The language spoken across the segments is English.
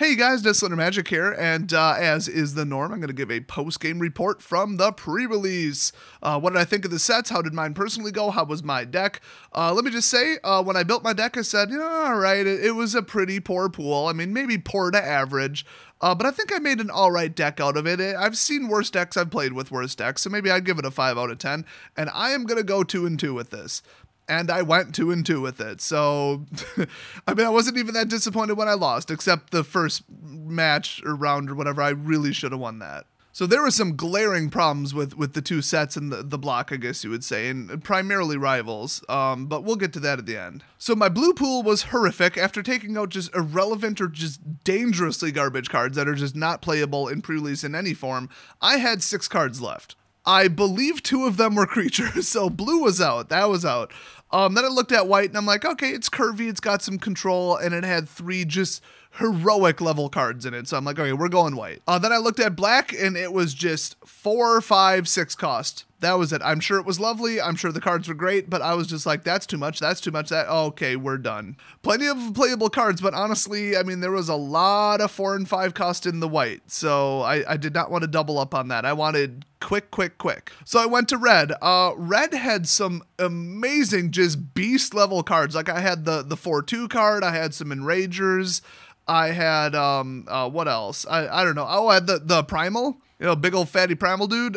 Hey guys, Ixalan Magic here, and as is the norm, I'm going to give a post-game report from the pre-release. What did I think of the sets? How did mine personally go? How was my deck? Let me just say, when I built my deck, I said, alright, it was a pretty poor pool. I mean, maybe poor to average. But I think I made an alright deck out of it. I've seen worse decks, I've played with worse decks, so maybe I'd give it a 5 out of 10, and I am going to go 2-2 with this. And I went 2-2 with it. So, I mean, I wasn't even that disappointed when I lost, except the first match or round or whatever. I really should have won that. So there were some glaring problems with the two sets and the block, I guess you would say, and primarily Rivals, but we'll get to that at the end. So my blue pool was horrific. After taking out just irrelevant or just dangerously garbage cards that are just not playable in pre-release in any form, I had 6 cards left. I believe 2 of them were creatures, so blue was out. That was out. Then I looked at white, and I'm like, okay, it's curvy, it's got some control, and it had 3 just heroic level cards in it. So I'm like, okay, we're going white. Then I looked at black, and it was just 4, 5, 6 cost. That was it. I'm sure it was lovely. I'm sure the cards were great, but I was just like, that's too much. That's too much. Okay, we're done. Plenty of playable cards, but honestly, I mean, there was a lot of 4 and 5 cost in the white, so I did not want to double up on that. I wanted quick. So I went to red. Red had some amazing, just beast level cards. Like I had the 4/2 card. I had some Enragers. I had, what else? I don't know. Oh, I had the Primal, big old fatty Primal dude.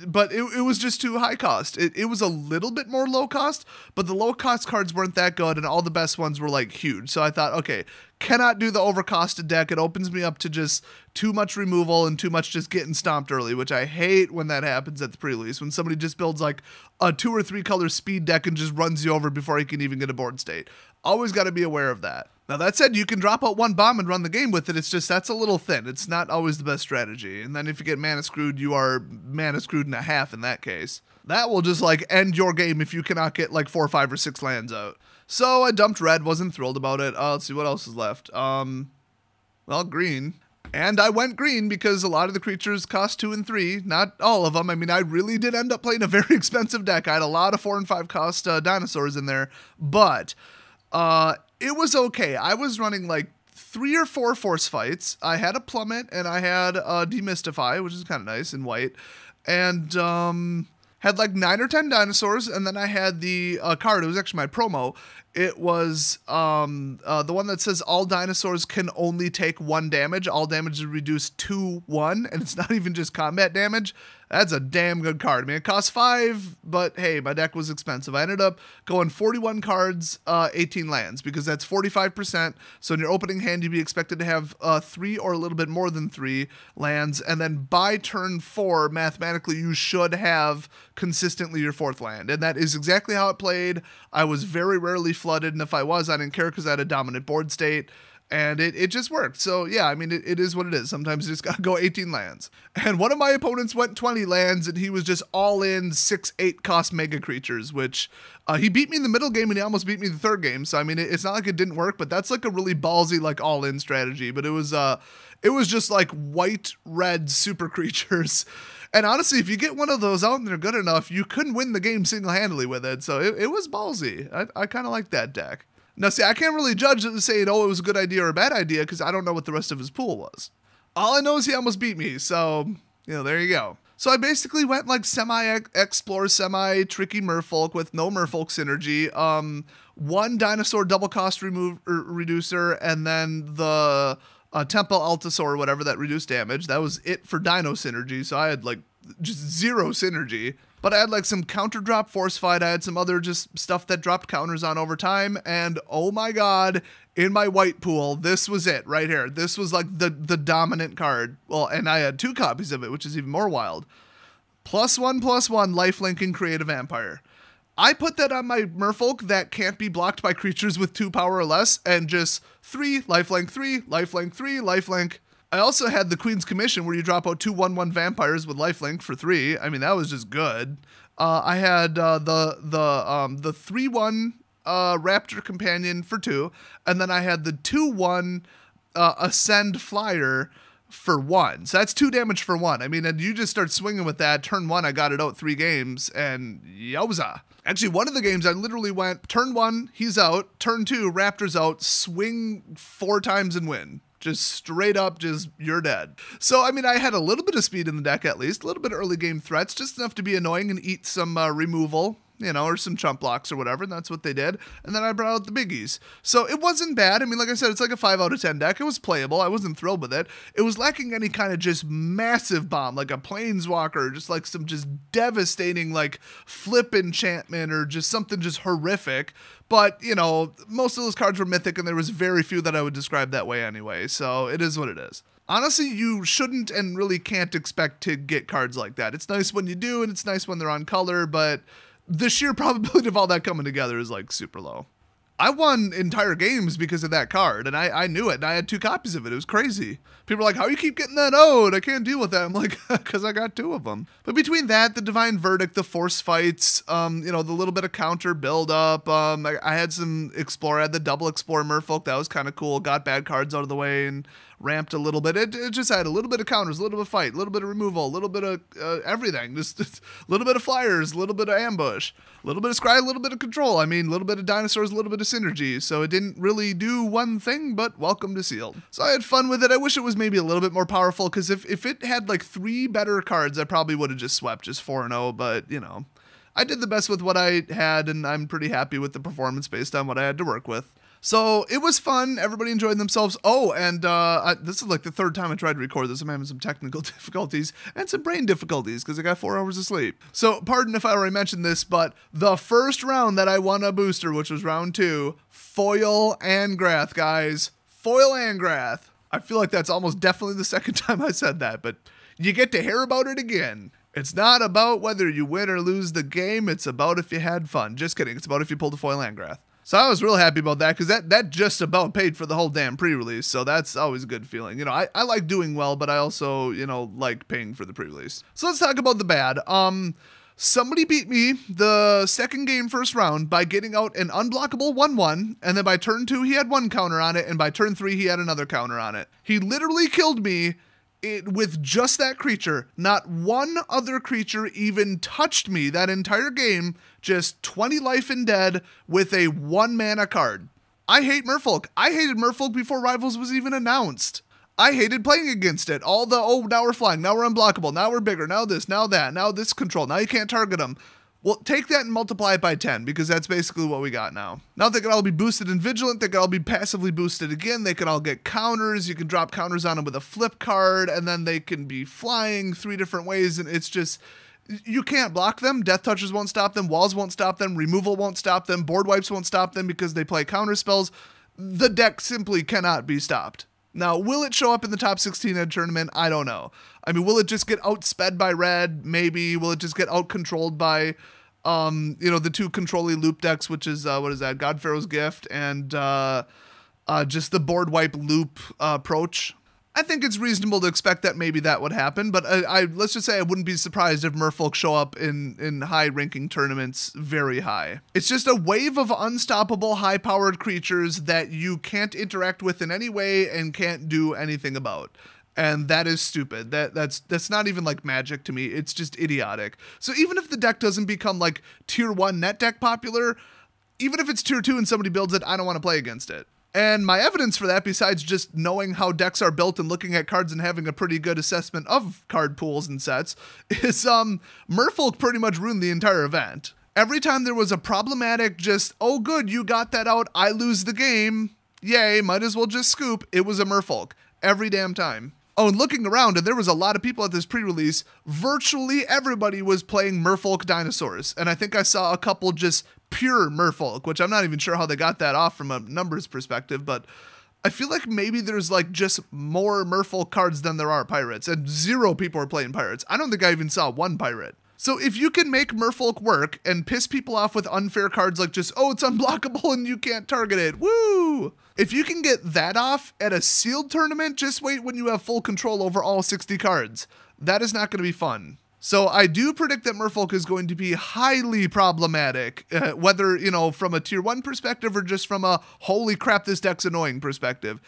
But it was just too high cost. It was a little bit more low cost, but the low cost cards weren't that good, and all the best ones were like huge. So I thought, okay, cannot do the overcosted deck. It opens me up to just too much removal and too much just getting stomped early, which I hate when that happens at the pre-release, when somebody just builds like a 2 or 3 color speed deck and just runs you over before you can even get a board state. Always got to be aware of that. Now that said, you can drop out 1 bomb and run the game with it. It's just that's a little thin. It's not always the best strategy. And then if you get mana screwed, you are mana screwed in a half in that case. That will just like end your game if you cannot get like 4, 5, or 6 lands out. So I dumped red, wasn't thrilled about it. Let's see what else is left. Well, green. And I went green because a lot of the creatures cost 2 and 3. Not all of them. I mean, I really did end up playing a very expensive deck. I had a lot of 4 and 5 cost dinosaurs in there. But it was okay. I was running like 3 or 4 force fights. I had a plummet and I had a demystify, which is kind of nice in white. And had like 9 or 10 dinosaurs. And then I had the card. It was actually my promo. It was the one that says all dinosaurs can only take 1 damage. All damage is reduced to 1, and it's not even just combat damage. That's a damn good card. I mean, it costs 5, but hey, my deck was expensive. I ended up going 41 cards, 18 lands, because that's 45%. So in your opening hand, you'd be expected to have 3 or a little bit more than 3 lands, and then by turn 4, mathematically, you should have consistently your 4th land, and that is exactly how it played. I was very rarely flooded, and if I was, I didn't care because I had a dominant board state. And it just worked. So, yeah, I mean, it is what it is. Sometimes you just got to go 18 lands. And one of my opponents went 20 lands, and he was just all in 6, 8 cost mega creatures, which he beat me in the middle game, and he almost beat me in the third game. So, I mean, it's not like it didn't work, but that's like a really ballsy, like, all-in strategy. But it was just like white, red super creatures. And honestly, if you get one of those out and they're good enough, you couldn't win the game single-handedly with it. So, it was ballsy. I kind of like that deck. Now, see, I can't really judge it and say, it was a good idea or a bad idea because I don't know what the rest of his pool was. All I know is he almost beat me, so, there you go. So I basically went like semi-explore, semi-tricky merfolk with no merfolk synergy, 1 dinosaur double cost reducer, and then the Temple Altasaur or whatever that reduced damage. That was it for dino synergy, so I had like just 0 synergy. But I had like some counter drop force fight. I had some other just stuff that dropped counters on over time. And oh my god, in my white pool, this was it right here. This was like the dominant card. Well, and I had 2 copies of it, which is even more wild. +1/+1 lifelink and create a vampire. I put that on my merfolk that can't be blocked by creatures with 2 power or less, and just 3 lifelink, 3 lifelink, 3 lifelink. I also had the Queen's Commission where you drop out 2 1/1 vampires with lifelink for 3. I mean, that was just good. I had the 3/1 Raptor Companion for 2, and then I had the 2/1 Ascend Flyer for 1. So that's 2 damage for 1. I mean, and you just start swinging with that. Turn 1, I got it out 3 games, and yowza. Actually, one of the games I literally went, turn 1, he's out. Turn 2, Raptor's out. Swing 4 times and win. Just straight up, just you're dead. So, I mean, I had a little bit of speed in the deck at least, a little bit of early game threats, just enough to be annoying and eat some removal, you know, or some chump blocks or whatever, and that's what they did. And then I brought out the biggies. So it wasn't bad. I mean, like I said, it's like a 5 out of 10 deck. It was playable. I wasn't thrilled with it. It was lacking any kind of just massive bomb, like a planeswalker, just like some just devastating, like flip enchantment or just something just horrific. But, you know, most of those cards were mythic, and there was very few that I would describe that way anyway. So it is what it is. Honestly, you shouldn't and really can't expect to get cards like that. It's nice when you do, and it's nice when they're on color, but the sheer probability of all that coming together is like super low. I won entire games because of that card, and I knew it, and I had 2 copies of it. It was crazy. People are like, how you keep getting that ode? I can't deal with that. I'm like, because I got 2 of them. But between that, the Divine Verdict, the Force Fights, you know, the little bit of counter build-up, I had some Explorer, I had the double Explorer Merfolk. That was kind of cool. Got bad cards out of the way and ramped a little bit. It just had a little bit of counters, a little bit of fight, a little bit of removal, a little bit of everything. Just a little bit of flyers, a little bit of ambush, a little bit of scry, a little bit of control. I mean, a little bit of dinosaurs, a little bit of synergy. So it didn't really do one thing, but welcome to Sealed. So I had fun with it. I wish it was maybe a little bit more powerful, because if it had like 3 better cards, I probably would have just swept just 4-0, but you know, I did the best with what I had, and I'm pretty happy with the performance based on what I had to work with. So it was fun. Everybody enjoyed themselves. Oh, and this is like the 3rd time I tried to record this. I'm having some technical difficulties and some brain difficulties because I got 4 hours of sleep. So pardon if I already mentioned this, but the first round that I won a booster, which was round 2, Foil Angrath, guys. Foil Angrath. I feel like that's almost definitely the 2nd time I said that, but you get to hear about it again. It's not about whether you win or lose the game. It's about if you had fun. Just kidding. It's about if you pulled a Foil Angrath. So I was real happy about that, because that just about paid for the whole damn pre-release. So that's always a good feeling. You know, I like doing well, but I also, you know, like paying for the pre-release. So let's talk about the bad. Somebody beat me the 2nd game, 1st round, by getting out an unblockable 1/1, and then by turn 2 he had 1 counter on it, and by turn 3 he had another counter on it. He literally killed me with just that creature. Not one other creature even touched me that entire game. Just 20 life and dead with a 1 mana card. I hate merfolk. I hated merfolk before Rivals was even announced. I hated playing against it. All the, oh, now we're flying, now we're unblockable, now we're bigger, now this, now that, now this control, now you can't target them. Well, take that and multiply it by 10, because that's basically what we got now. Now they can all be boosted and vigilant, they can all be passively boosted again, they can all get counters, you can drop counters on them with a flip card, and then they can be flying 3 different ways, and it's just, you can't block them. Death touches won't stop them, walls won't stop them, removal won't stop them, board wipes won't stop them because they play counter spells. The deck simply cannot be stopped. Now, will it show up in the top 16 at a tournament? I don't know. I mean, will it just get outsped by red? Maybe. Will it just get out-controlled by, you know, the 2 controlling loop decks, which is, what is that? God Pharaoh's Gift and just the board wipe loop approach? I think it's reasonable to expect that maybe that would happen, but let's just say I wouldn't be surprised if merfolk show up in high-ranking tournaments very high. It's just a wave of unstoppable, high-powered creatures that you can't interact with in any way and can't do anything about. And that is stupid. That's not even like magic to me. It's just idiotic. So even if the deck doesn't become like tier 1 net deck popular, even if it's tier 2 and somebody builds it, I don't want to play against it. And my evidence for that, besides just knowing how decks are built and looking at cards and having a pretty good assessment of card pools and sets, is merfolk pretty much ruined the entire event. Every time there was a problematic just, oh good, you got that out, I lose the game, yay, might as well just scoop, it was a merfolk. Every damn time. Oh, and looking around, and there was a lot of people at this pre-release, virtually everybody was playing merfolk dinosaurs. And I think I saw a couple just pure merfolk, which I'm not even sure how they got that off from a numbers perspective, but I feel like maybe there's like just more merfolk cards than there are pirates, and 0 people are playing pirates. I don't think I even saw 1 pirate. So if you can make merfolk work and piss people off with unfair cards like just, oh, it's unblockable and you can't target it, woo! If you can get that off at a sealed tournament, just wait when you have full control over all 60 cards. That is not going to be fun. So I do predict that merfolk is going to be highly problematic, whether, you know, from a tier 1 perspective or just from a holy crap, this deck's annoying perspective.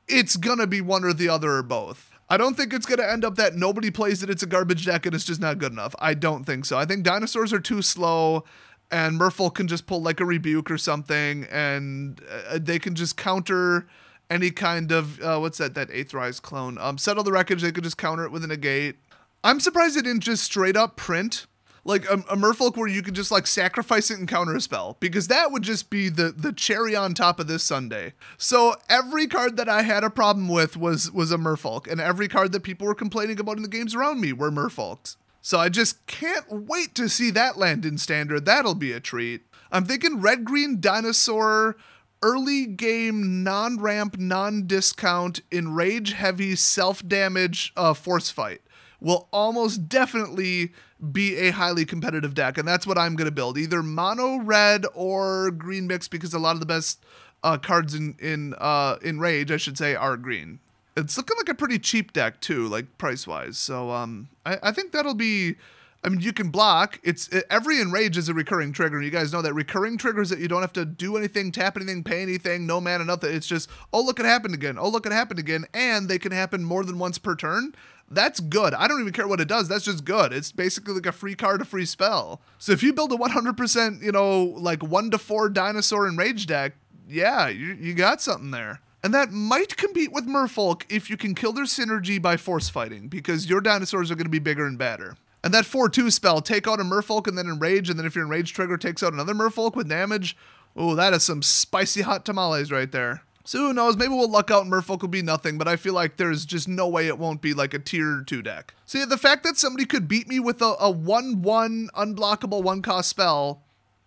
It's going to be one or the other or both. I don't think it's going to end up that nobody plays it, it's a garbage deck, and it's just not good enough. I don't think so. I think dinosaurs are too slow, and merfolk can just pull like a rebuke or something, and they can just counter any kind of, what's that Aetherized clone? Settle the Wreckage, they could just counter it with a negate. I'm surprised they didn't just straight up print like a merfolk where you could just like sacrifice it and counter a spell, because that would just be the cherry on top of this sundae. So every card that I had a problem with was a merfolk, and every card that people were complaining about in the games around me were merfolks. So I just can't wait to see that land in standard. That'll be a treat. I'm thinking red-green dinosaur, early game, non-ramp, non-discount, enrage-heavy, self-damage force fight will almost definitely be a highly competitive deck, and that's what I'm going to build. Either mono red or green mix, because a lot of the best cards in Rage, I should say, are green. It's looking like a pretty cheap deck too, like price-wise. So I think that'll be. I mean, you can block. Every Enrage is a recurring trigger. You guys know that recurring triggers that you don't have to do anything, tap anything, pay anything, no mana, nothing. It's just, oh, look, it happened again. Oh, look, it happened again. And they can happen more than once per turn. That's good. I don't even care what it does. That's just good. It's basically like a free card, a free spell. So if you build a 100%, like 1-4 dinosaur Enrage deck, yeah, you got something there. And that might compete with merfolk if you can kill their synergy by force fighting, because your dinosaurs are going to be bigger and badder. And that 4-2 spell, take out a merfolk and then enrage, and then if your enrage trigger takes out another merfolk with damage, oh, that is some spicy hot tamales right there. So who knows, maybe we'll luck out and merfolk will be nothing, but I feel like there's just no way it won't be like a tier 2 deck. So yeah, the fact that somebody could beat me with a 1-1 unblockable 1-cost spell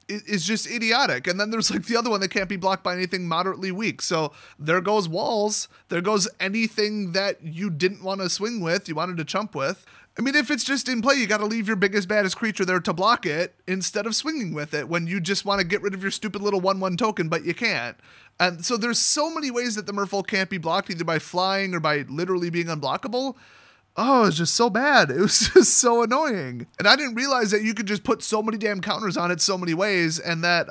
is just idiotic. And then there's like the other one that can't be blocked by anything moderately weak. So there goes walls. There goes anything that you didn't want to swing with, you wanted to chump with. I mean, if it's just in play, you got to leave your biggest, baddest creature there to block it instead of swinging with it when you just want to get rid of your stupid little 1-1 token, but you can't. And so there's so many ways that the merfolk can't be blocked, either by flying or by literally being unblockable. Oh, it's just so bad. It was just so annoying. And I didn't realize that you could just put so many damn counters on it so many ways, and that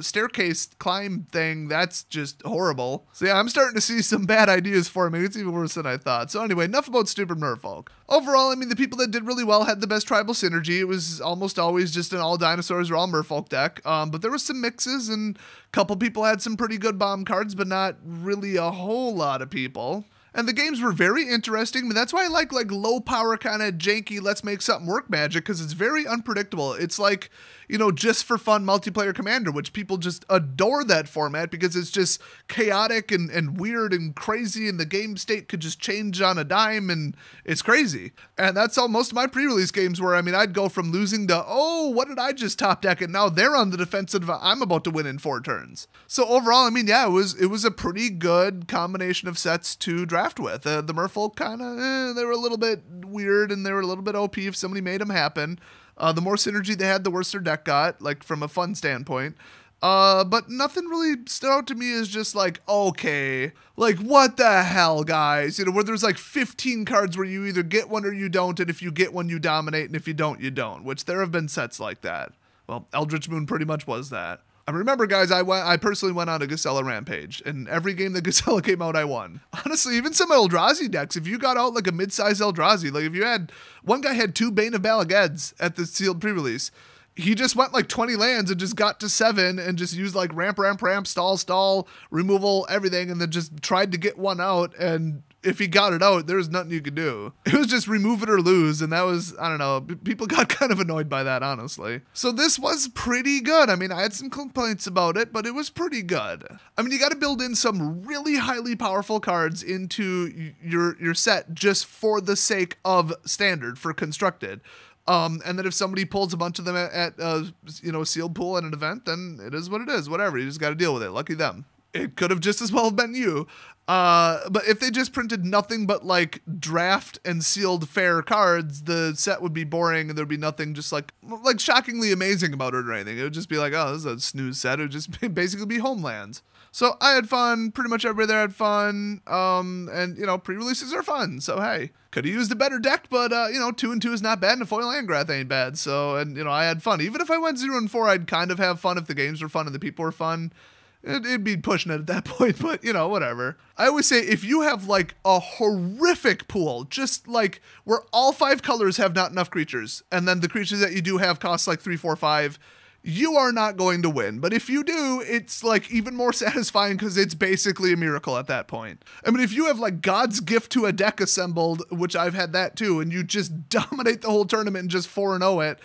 staircase climb thing, that's just horrible. So yeah, I'm starting to see some bad ideas forming. It's even worse than I thought. So anyway, enough about stupid merfolk. Overall, I mean, the people that did really well had the best tribal synergy. It was almost always just an all dinosaurs or all merfolk deck. But there was some mixes, and a couple people had some pretty good bomb cards, but not really a whole lot of people. And the games were very interesting, but that's why I like low power kind of janky let's make something work magic, because it's very unpredictable. It's like, just for fun multiplayer Commander, which people just adore that format because it's just chaotic and weird and crazy, and the game state could just change on a dime, and it's crazy. And that's all most of my pre-release games were. I mean, I'd go from losing to, oh, what did I just top deck? And now they're on the defensive. I'm about to win in 4 turns. So overall, I mean, yeah, it was a pretty good combination of sets to draft with. The merfolk kind of, they were a little bit weird, and they were a little bit OP if somebody made them happen. The more synergy they had, the worse their deck got, like from a fun standpoint. But nothing really stood out to me as just like, okay, like what the hell, guys? Where there's like 15 cards where you either get one or you don't, and if you get one, you dominate, and if you don't, you don't, which there have been sets like that. Well, Eldritch Moon pretty much was that. And remember, guys, I personally went on a Ixalan rampage, and every game that Ixalan came out, I won. Honestly, even some Eldrazi decks, if you got out like a mid-size Eldrazi, like if you had, one guy had 2 Bane of Balageds at the sealed pre-release, he just went like 20 lands and just got to 7 and just used like ramp, stall, removal, everything, and then just tried to get one out, and if he got it out, there was nothing you could do. It was just remove it or lose, and that was, I don't know, people got kind of annoyed by that, honestly. So this was pretty good. I mean, I had some complaints about it, but it was pretty good. I mean, you got to build in some really highly powerful cards into your set just for the sake of standard, for constructed. And then if somebody pulls a bunch of them at sealed pool at an event, then it is what it is. Whatever, you just got to deal with it. Lucky them. It could have just as well been you. But if they just printed nothing but like draft and sealed fair cards, the set would be boring, and there'd be nothing just like shockingly amazing about it or anything. It would just be like, oh, this is a snooze set. It would just basically be homelands. So I had fun. Pretty much everybody there had fun. And pre-releases are fun. So hey, could have used a better deck, but 2 and 2 is not bad, and a foil Angrath ain't bad. So, and I had fun. Even if I went 0 and 4, I'd kind of have fun if the games were fun and the people were fun. It'd be pushing it at that point, but you know, whatever. I always say if you have like a horrific pool, just like where all 5 colors have not enough creatures, and then the creatures that you do have cost like 3, 4, 5, you are not going to win. But if you do, it's like even more satisfying because it's basically a miracle at that point. I mean, if you have like God's gift to a deck assembled, which I've had that too, and you just dominate the whole tournament and just 4-0 it,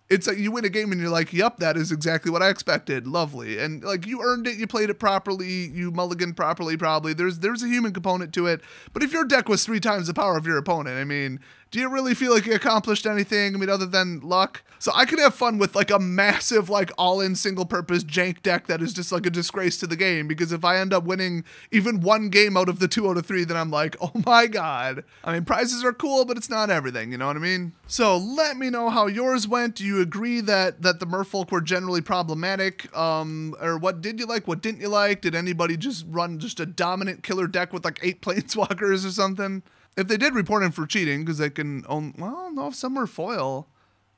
it's like you win a game and you're like, yep, that is exactly what I expected. Lovely. And like you earned it, you played it properly, you mulliganed properly probably. There's a human component to it. But if your deck was 3 times the power of your opponent, I mean, do you really feel like you accomplished anything? I mean, other than luck? So I could have fun with like a massive, like all-in single-purpose jank deck that is just like a disgrace to the game. Because if I end up winning even 1 game out of the 2 out of 3, then I'm like, oh my god. I mean, prizes are cool, but it's not everything. You know what I mean? So let me know how yours went. Do you agree that the merfolk were generally problematic? Or what did you like? What didn't you like? Did anybody just run just a dominant killer deck with like 8 planeswalkers or something? If they did, report him for cheating, because they can own, well, no, if some were foil.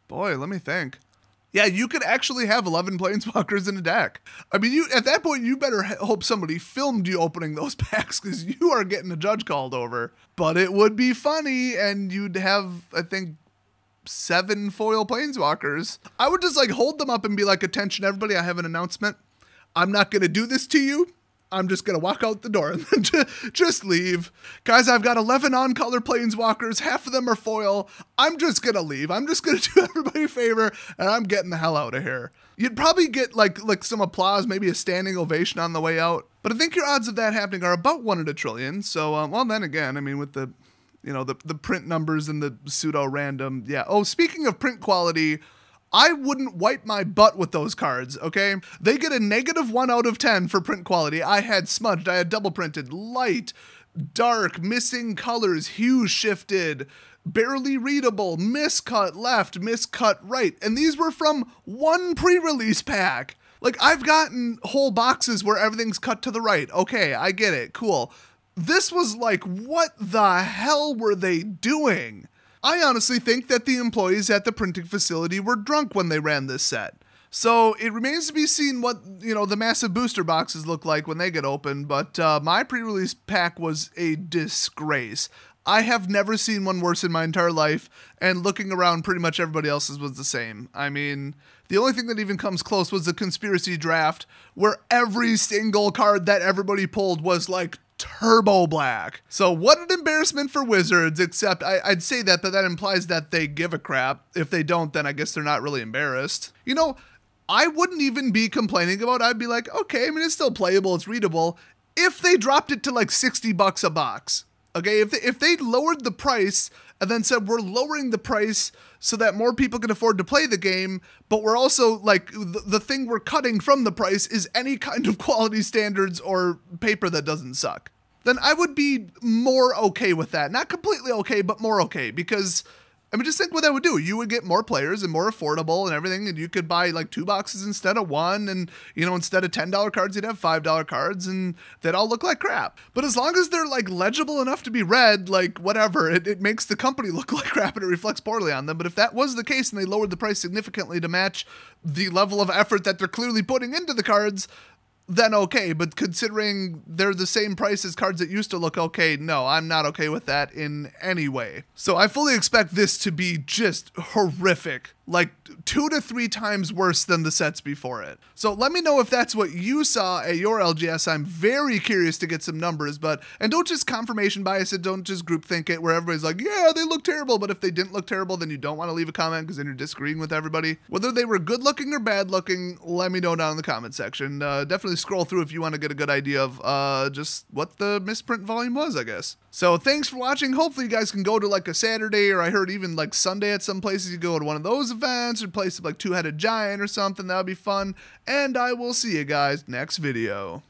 Boy, let me think. Yeah, you could actually have 11 planeswalkers in a deck. I mean, at that point, you better hope somebody filmed you opening those packs, because you are getting a judge called over. But it would be funny, and you'd have, I think, 7 foil planeswalkers. I would just, like, hold them up and be like, attention, everybody, I have an announcement. I'm not going to do this to you. I'm just going to walk out the door and then just leave. Guys, I've got 11 on-color planeswalkers. Half of them are foil. I'm just going to leave. I'm just going to do everybody a favor, and I'm getting the hell out of here. You'd probably get like some applause, maybe a standing ovation on the way out. But I think your odds of that happening are about 1 in a trillion. So, well, then again, I mean, with the, you know, the print numbers and the pseudo-random, yeah. Oh, speaking of print quality, I wouldn't wipe my butt with those cards, okay? They get a -1 out of 10 for print quality. I had smudged, I had double printed, light, dark, missing colors, hue shifted, barely readable, miscut left, miscut right. And these were from 1 pre-release pack. Like, I've gotten whole boxes where everything's cut to the right. Okay, I get it, cool. This was like, what the hell were they doing? I honestly think that the employees at the printing facility were drunk when they ran this set. So it remains to be seen what, you know, the massive booster boxes look like when they get open, but my pre-release pack was a disgrace. I have never seen one worse in my entire life, and looking around, pretty much everybody else's was the same. I mean, the only thing that even comes close was the conspiracy draft, where every single card that everybody pulled was like turbo black. So what an embarrassment for Wizards, except I'd say that, but that implies that they give a crap. If they don't, then I guess they're not really embarrassed. You know, I wouldn't even be complaining about it. I'd be like, okay, I mean, it's still playable, it's readable. If they dropped it to like $60 a box, okay, if they lowered the price and then said, we're lowering the price so that more people can afford to play the game, but we're also, like, the thing we're cutting from the price is any kind of quality standards or paper that doesn't suck, then I would be more okay with that. Not completely okay, but more okay, because, I mean, just think what that would do. You would get more players and more affordable and everything, and you could buy like 2 boxes instead of 1, and, you know, instead of $10 cards, you'd have $5 cards, and they'd all look like crap. But as long as they're like legible enough to be read, like whatever, it makes the company look like crap and it reflects poorly on them. But if that was the case and they lowered the price significantly to match the level of effort that they're clearly putting into the cards, then okay. But considering they're the same price as cards that used to look okay, no, I'm not okay with that in any way. So I fully expect this to be just horrific, like 2 to 3 times worse than the sets before it. So let me know if that's what you saw at your LGS. I'm very curious to get some numbers, and don't just confirmation bias it, don't just groupthink it where everybody's like, yeah, they look terrible, but if they didn't look terrible, then you don't want to leave a comment because then you're disagreeing with everybody. Whether they were good looking or bad looking, let me know down in the comment section. Definitely scroll through if you want to get a good idea of just what the misprint volume was, I guess. So thanks for watching. Hopefully you guys can go to like a Saturday, or I heard even like Sunday at some places you go to one of those events, or play some like Two-Headed Giant or something. That would be fun. And I will see you guys next video.